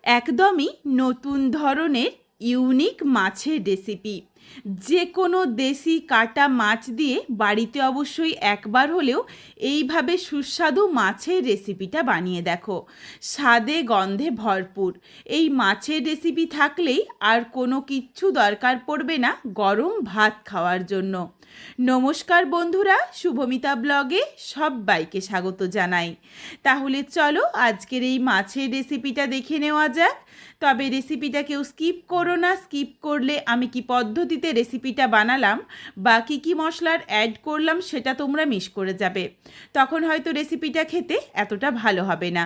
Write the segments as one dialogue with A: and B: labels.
A: একদমই নতুন ধরনের ইউনিক মাছের রেসিপি। যে কোনো দেশি কাটা মাছ দিয়ে বাড়িতে অবশ্যই একবার হলেও এইভাবে সুস্বাদু মাছের রেসিপিটা বানিয়ে দেখো। স্বাদে গন্ধে ভরপুর এই মাছের রেসিপি থাকলেই আর কোনো কিচ্ছু দরকার পড়বে না গরম ভাত খাওয়ার জন্য। নমস্কার বন্ধুরা, শুভমিতা ব্লগে সবাইকে স্বাগত জানাই। তাহলে চলো আজকের এই মাছের রেসিপিটা দেখে নেওয়া যাক। তবে রেসিপিটা কেউ স্কিপ করো না, স্কিপ করলে আমি কি পদ্ধতিতে রেসিপিটা বানালাম বা কী মশলার অ্যাড করলাম সেটা তোমরা মিস করে যাবে। তখন হয়তো রেসিপিটা খেতে এতটা ভালো হবে না।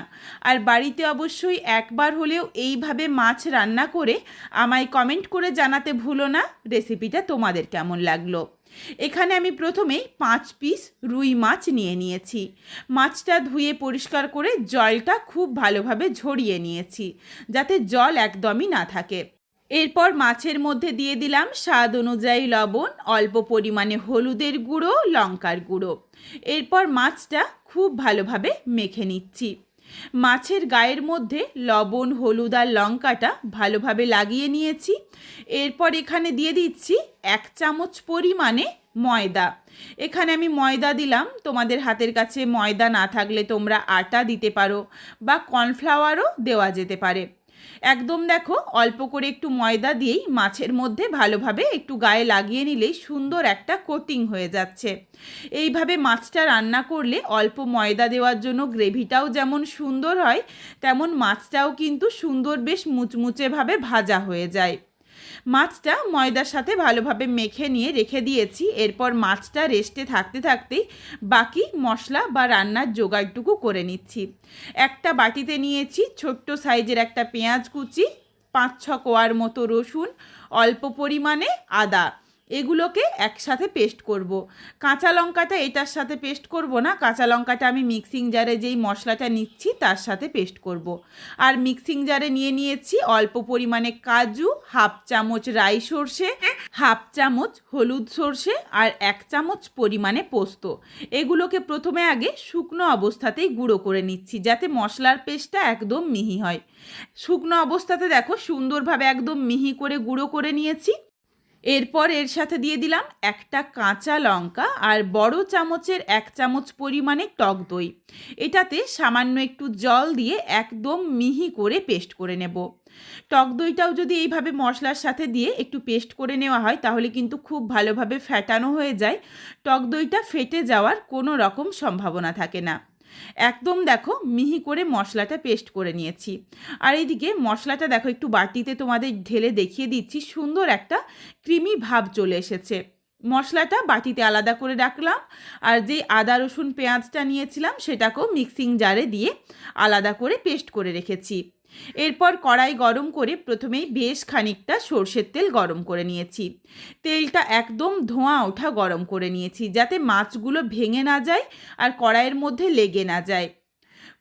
A: আর বাড়িতে অবশ্যই একবার হলেও এইভাবে মাছ রান্না করে আমায় কমেন্ট করে জানাতে ভুলো না রেসিপিটা তোমাদের কেমন লাগলো। এখানে আমি প্রথমেই 5 পিস রুই মাছ নিয়ে নিয়েছি। মাছটা ধুয়ে পরিষ্কার করে জলটা খুব ভালোভাবে ঝরিয়ে নিয়েছি যাতে জল একদমই না থাকে। এরপর মাছের মধ্যে দিয়ে দিলাম স্বাদ অনুযায়ী লবণ, অল্প পরিমাণে হলুদের গুঁড়ো, লঙ্কার গুঁড়ো। এরপর মাছটা খুব ভালোভাবে মেখে নিচ্ছি। মাছের গায়ের মধ্যে লবণ, হলুদ আর লঙ্কাটা ভালোভাবে লাগিয়ে নিয়েছি। এরপর এখানে দিয়ে দিচ্ছি 1 চামচ পরিমাণে ময়দা। এখানে আমি ময়দা দিলাম, তোমাদের হাতের কাছে ময়দা না থাকলে তোমরা আটা দিতে পারো বা কর্নফ্লাওয়ারও দেওয়া যেতে পারে। একদম দেখো অল্প করে একটু ময়দা দিয়েই মাছের মধ্যে ভালোভাবে একটু গায়ে লাগিয়ে নিলেই সুন্দর একটা কোটিং হয়ে যাচ্ছে। এইভাবে মাছটা রান্না করলে অল্প ময়দা দেওয়ার জন্য গ্রেভিটাও যেমন সুন্দর হয়, তেমন মাছটাও কিন্তু সুন্দর বেশ মুচমুচেভাবে ভাজা হয়ে যায়। মাছটা ময়দার সাথে ভালোভাবে মেখে নিয়ে রেখে দিয়েছি। এরপর মাছটা রেস্টে থাকতে থাকতেই বাকি মশলা বা রান্নার জোগাড়টুকু করে নিচ্ছি। একটা বাটিতে নিয়েছি ছোট্ট সাইজের একটা পেঁয়াজ কুচি, 5-6 কোয়ার মতো রসুন, অল্প পরিমাণে আদা। এগুলোকে একসাথে পেস্ট করব। কাঁচা লঙ্কাটা এটার সাথে পেস্ট করব না, কাঁচা লঙ্কাটা আমি মিক্সিং জারে যেই মশলাটা নিচ্ছি তার সাথে পেস্ট করব। আর মিক্সিং জারে নিয়ে নিয়েছি অল্প পরিমাণে কাজু, 1/2 চামচ রাই সর্ষে, 1/2 চামচ হলুদ সর্ষে আর 1 চামচ পরিমাণে পোস্ত। এগুলোকে প্রথমে আগে শুকনো অবস্থাতেই গুঁড়ো করে নিচ্ছি যাতে মশলার পেস্টটা একদম মিহি হয়। শুকনো অবস্থাতে দেখো সুন্দরভাবে একদম মিহি করে গুঁড়ো করে নিয়েছি। এরপর এর সাথে দিয়ে দিলাম একটা কাঁচা লঙ্কা আর বড় চামচের 1 চামচ পরিমাণে টক দই। এটাতে সামান্য একটু জল দিয়ে একদম মিহি করে পেস্ট করে নেব। টক দইটাও যদি এইভাবে মশলার সাথে দিয়ে একটু পেস্ট করে নেওয়া হয় তাহলে কিন্তু খুব ভালোভাবে ফ্যাটানো হয়ে যায়। টক দইটা ফেটে যাওয়ার কোনো রকম সম্ভাবনা থাকে না। একদম দেখো মিহি করে মশলাটা পেস্ট করে নিয়েছি। আর এইদিকে মশলাটা দেখো একটু বাটিতে তোমাদের ঢেলে দেখিয়ে দিচ্ছি, সুন্দর একটা ক্রিমি ভাব চলে এসেছে। মশলাটা বাটিতে আলাদা করে রাখলাম আর যেই আদা রসুন পেঁয়াজটা নিয়েছিলাম সেটাকেও মিক্সিং জারে দিয়ে আলাদা করে পেস্ট করে রেখেছি। এরপর কড়াই গরম করে প্রথমেই বেশ খানিকটা সর্ষের তেল গরম করে নিয়েছি। তেলটা একদম ধোঁয়া ওঠা গরম করে নিয়েছি যাতে মাছগুলো ভেঙে না যায় আর কড়াইয়ের মধ্যে লেগে না যায়।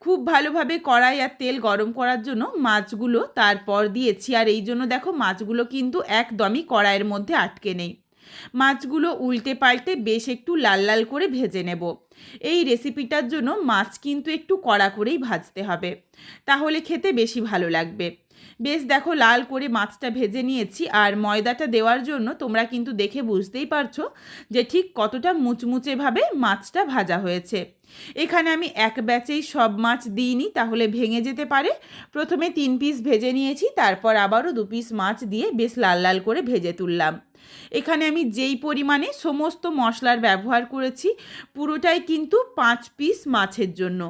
A: খুব ভালোভাবে কড়াই আর তেল গরম করার জন্য মাছগুলো তারপর দিয়েছি। আর এই জন্য দেখো মাছগুলো কিন্তু একদমই কড়াইয়ের মধ্যে আটকে নেই। মাছগুলো উল্টে পাল্টে বেশ একটু লাল লাল করে ভেজে নেব। এই রেসিপিটার জন্য মাছ কিন্তু একটু কড়া করেই ভাজতে হবে, তাহলে খেতে বেশি ভালো লাগবে। বেশ দেখো লাল করে মাছটা ভেজে নিয়েছি। আর ময়দাটা দেওয়ার জন্য তোমরা কিন্তু দেখে বুঝতেই পারছো যে ঠিক কতটা মুচমুচেভাবে মাছটা ভাজা হয়েছে। এখানে আমি এক ব্যাচেই সব মাছ দিইনি, তাহলে ভেঙে যেতে পারে। প্রথমে 3 পিস ভেজে নিয়েছি, তারপর আবারও 2 পিস মাছ দিয়ে বেশ লাল লাল করে ভেজে তুললাম। এখানে আমি যেই পরিমাণে সমস্ত মশলার ব্যবহার করেছি পুরোটাই কিন্তু 5 পিস মাছের জন্য।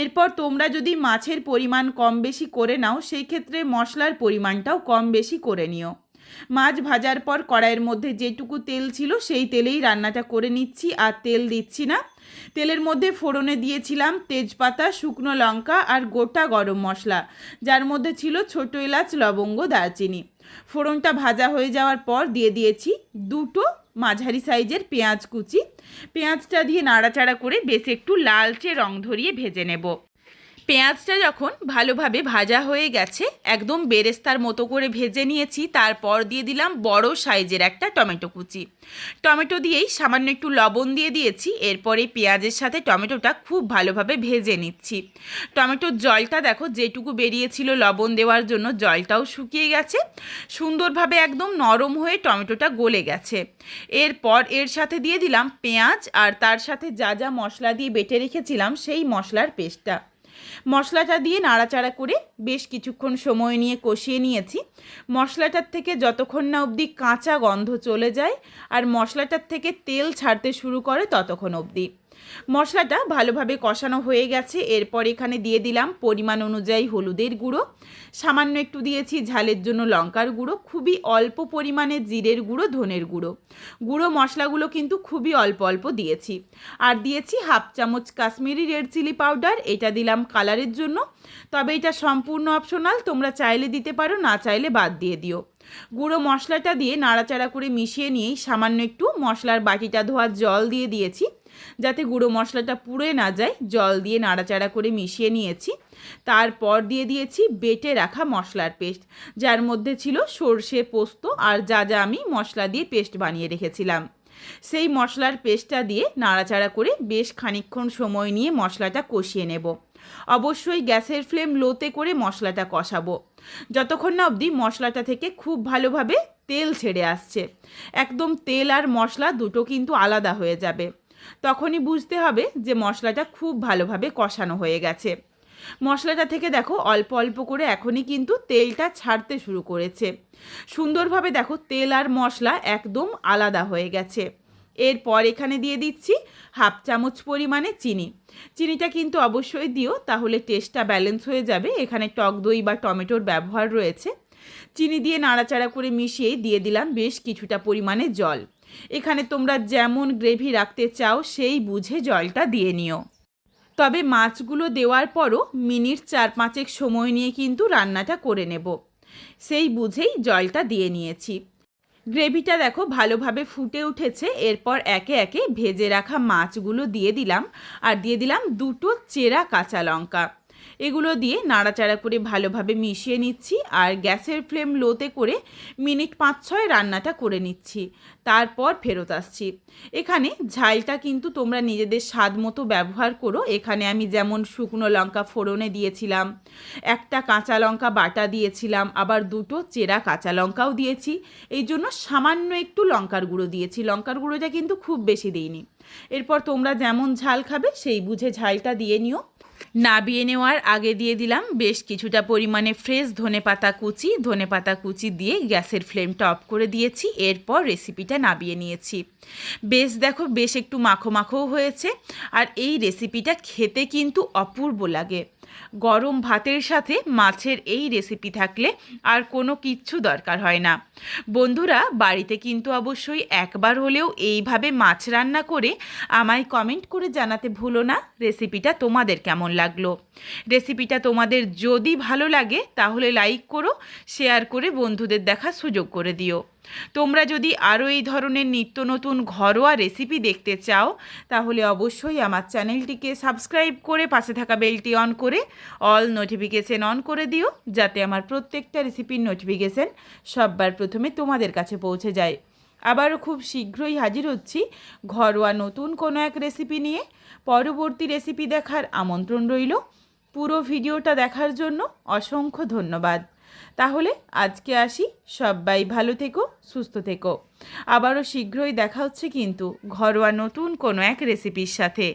A: এরপর তোমরা যদি মাছের পরিমাণ কম বেশি করে নাও সেই ক্ষেত্রে মশলার পরিমাণটাও কম বেশি করে নিও। মাছ ভাজার পর কড়াইয়ের মধ্যে যেটুকু তেল ছিল সেই তেলেই রান্নাটা করে নিচ্ছি, আর তেল দিচ্ছি না। তেলের মধ্যে ফোড়নে দিয়েছিলাম তেজপাতা, শুকনো লঙ্কা আর গোটা গরম মশলা, যার মধ্যে ছিল ছোটো এলাচ, লবঙ্গ, দারচিনি। ফোড়নটা ভাজা হয়ে যাওয়ার পর দিয়ে দিয়েছি 2টো মাঝারি সাইজের পেঁয়াজ কুচি। পেঁয়াজটা দিয়ে নাড়াচাড়া করে বেশ একটু লালচে রং ধরিয়ে ভেজে নেব। পেঁয়াজটা যখন ভালোভাবে ভাজা হয়ে গেছে, একদম বেরেস্তার মতো করে ভেজে নিয়েছি, তারপর দিয়ে দিলাম বড় সাইজের একটা টমেটো কুচি। টমেটো দিয়েই সামান্য একটু লবণ দিয়ে দিয়েছি। এরপরে পেঁয়াজের সাথে টমেটোটা খুব ভালোভাবে ভেজে নিচ্ছি। টমেটোর জলটা দেখো যেটুকু বেরিয়েছিল লবণ দেওয়ার জন্য, জলটাও শুকিয়ে গেছে, সুন্দরভাবে একদম নরম হয়ে টমেটোটা গলে গেছে। এরপর এর সাথে দিয়ে দিলাম পেঁয়াজ, আর তার সাথে যা যা মশলা দিয়ে বেটে রেখেছিলাম সেই মশলার পেস্টটা। মশলাটা দিয়ে নাড়াচাড়া করে বেশ কিছুক্ষণ সময় নিয়ে কষিয়ে নিয়েছি। মশলাটার থেকে যতক্ষণ না অবধি কাঁচা গন্ধ চলে যায় আর মশলাটার থেকে তেল ছাড়তে শুরু করে ততক্ষণ অবধি মশলাটা ভালোভাবে কষানো হয়ে গেছে। এরপর এখানে দিয়ে দিলাম পরিমাণ অনুযায়ী হলুদের গুঁড়ো, সামান্য একটু দিয়েছি ঝালের জন্য লঙ্কার গুঁড়ো, খুবই অল্প পরিমাণে জিরের গুঁড়ো, ধনের গুঁড়ো। গুঁড়ো মশলাগুলো কিন্তু খুবই অল্প অল্প দিয়েছি। আর দিয়েছি হাফ চামচ কাশ্মীরি রেড চিলি পাউডার, এটা দিলাম কালারের জন্য, তবে এটা সম্পূর্ণ অপশনাল, তোমরা চাইলে দিতে পারো, না চাইলে বাদ দিয়ে দিও। গুঁড়ো মশলাটা দিয়ে নাড়াচাড়া করে মিশিয়ে নিয়েই সামান্য একটু মশলার বাটিটা ধোয়ার জল দিয়ে দিয়েছি, যাতে গুঁড়ো মশলাটা পুড়ে না যায়। জল দিয়ে নাড়াচাড়া করে মিশিয়ে নিয়েছি। তারপর দিয়ে দিয়েছি বেটে রাখা মশলার পেস্ট, যার মধ্যে ছিল সর্ষে, পোস্ত আর যা যা আমি মশলা দিয়ে পেস্ট বানিয়ে রেখেছিলাম। সেই মশলার পেস্টটা দিয়ে নাড়াচাড়া করে বেশ খানিকক্ষণ সময় নিয়ে মশলাটা কষিয়ে নেব। অবশ্যই গ্যাসের ফ্লেম লোতে করে মশলাটা কষাবো, যতক্ষণ না অবধি মশলাটা থেকে খুব ভালোভাবে তেল ছেড়ে আসছে। একদম তেল আর মশলা দুটো কিন্তু আলাদা হয়ে যাবে, তখনই বুঝতে হবে যে মশলাটা খুব ভালোভাবে কষানো হয়ে গেছে। মশলাটা থেকে দেখো অল্প অল্প করে এখনই কিন্তু তেলটা ছাড়তে শুরু করেছে। সুন্দরভাবে দেখো তেল আর মশলা একদম আলাদা হয়ে গেছে। এরপর এখানে দিয়ে দিচ্ছি হাফ চামচ পরিমাণে চিনি। চিনিটা কিন্তু অবশ্যই দিও, তাহলে টেস্টটা ব্যালেন্স হয়ে যাবে। এখানে টক দই বা টমেটোর ব্যবহার রয়েছে। চিনি দিয়ে নাড়াচাড়া করে মিশিয়ে দিয়ে দিলাম বেশ কিছুটা পরিমাণে জল। এখানে তোমরা যেমন গ্রেভি রাখতে চাও সেই বুঝে জলটা দিয়ে নিও। তবে মাছগুলো দেওয়ার পরও মিনিট 4-5 সময় নিয়ে কিন্তু রান্নাটা করে নেব, সেই বুঝেই জলটা দিয়ে নিয়েছি। গ্রেভিটা দেখো ভালোভাবে ফুটে উঠেছে। এরপর একে একে ভেজে রাখা মাছগুলো দিয়ে দিলাম, আর দিয়ে দিলাম 2টো চেরা কাঁচা লঙ্কা। এগুলো দিয়ে নাড়াচাড়া করে ভালোভাবে মিশিয়ে নিচ্ছি, আর গ্যাসের ফ্লেম লোতে করে মিনিট 5-6 রান্নাটা করে নিচ্ছি। তারপর ফেরত আসছি। এখানে ঝালটা কিন্তু তোমরা নিজেদের স্বাদ মতো ব্যবহার করো। এখানে আমি যেমন শুকনো লঙ্কা ফোড়নে দিয়েছিলাম, একটা কাঁচা লঙ্কা বাটা দিয়েছিলাম, আবার 2টো চেরা কাঁচা লঙ্কাও দিয়েছি। এই জন্য সামান্য একটু লঙ্কার গুঁড়ো দিয়েছি, লঙ্কার গুঁড়োটা কিন্তু খুব বেশি দিইনি। এরপর তোমরা যেমন ঝাল খাবে সেই বুঝে ঝালটা দিয়ে নিও। নাবিয়ে নেওয়ার আগে দিয়ে দিলাম বেশ কিছুটা পরিমাণে ফ্রেশ ধনেপাতা কুচি দিয়ে গ্যাসের ফ্লেমটা অফ করে দিয়েছি। এরপর রেসিপিটা নাবিয়ে নিয়েছি। বেশ দেখো বেশ একটু মাখো মাখোও হয়েছে, আর এই রেসিপিটা খেতে কিন্তু অপূর্ব লাগে। গরম ভাতের সাথে মাছের এই রেসিপি থাকলে আর কোনো কিচ্ছু দরকার হয় না। বন্ধুরা, বাড়িতে কিন্তু অবশ্যই একবার হলেও এইভাবে মাছ রান্না করে আমায় কমেন্ট করে জানাতে ভুলো না রেসিপিটা তোমাদের কেমন লাগলো। রেসিপিটা তোমাদের যদি ভালো লাগে তাহলে লাইক করো, শেয়ার করে বন্ধুদের দেখার সুযোগ করে দিও। তোমরা যদি আরও এই ধরনের নিত্য নতুন ঘরোয়া রেসিপি দেখতে চাও তাহলে অবশ্যই আমার চ্যানেলটিকে সাবস্ক্রাইব করে পাশে থাকা বেলটি অন করে অল নোটিফিকেশন অন করে দিও, যাতে আমার প্রত্যেকটা রেসিপির নোটিফিকেশন সববার প্রথমে তোমাদের কাছে পৌঁছে যায়। আবারও খুব শীঘ্রই হাজির হচ্ছি ঘরোয়া নতুন কোনো এক রেসিপি নিয়ে। পরবর্তী রেসিপি দেখার আমন্ত্রণ রইল। পুরো ভিডিওটা দেখার জন্য অসংখ্য ধন্যবাদ। তাহলে আজকে আসি, সবাই ভালো থেকো, সুস্থ থেকো। আবারও শীঘ্রই দেখা হচ্ছে কিন্তু ঘরোয়া নতুন কোনো এক রেসিপির সাথে।